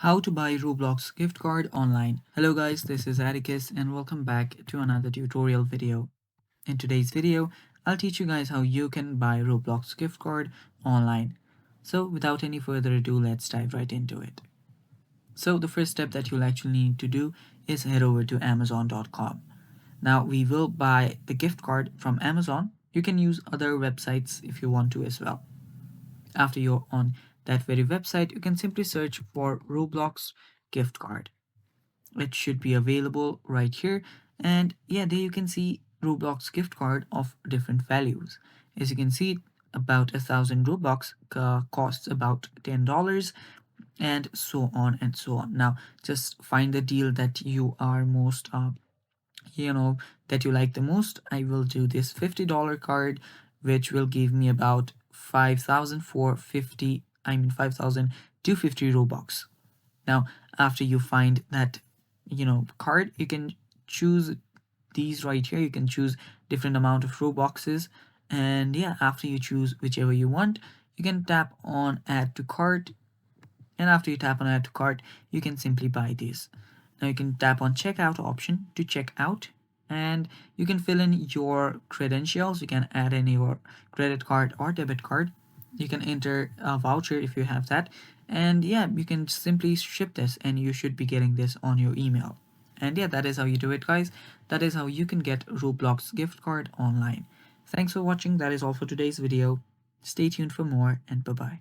How to buy Roblox gift card online. Hello guys, this is Atticus and welcome back to another tutorial video. In today's video, I'll teach you guys how you can buy Roblox gift card online. So without any further ado, let's dive right into it. So the first step that you'll actually need to do is head over to Amazon.com. Now we will buy the gift card from Amazon. You can use other websites if you want to as well. After you're on that very website, you can simply search for Roblox gift card. It should be available right here. And yeah, there you can see Roblox gift card of different values. As you can see, about 1,000 Robux costs about $10 and so on and so on. Now, just find the deal that you are most you know that you like the most. I will do this $50 card, which will give me about 5,250 Robux. Now, after you find that card, you can choose these right here. You can choose different amount of Robuxes, and yeah, after you choose whichever you want, you can tap on add to cart, and after you tap on add to cart, you can simply buy this. Now you can tap on checkout option to check out, and you can fill in your credentials. You can add in your credit card or debit card. You can enter a voucher if you have that, and yeah, you can simply ship this and you should be getting this on your email. And yeah, that is how you do it, guys. That is how you can get Roblox gift card online. Thanks for watching. That is all for today's video. Stay tuned for more, and bye bye.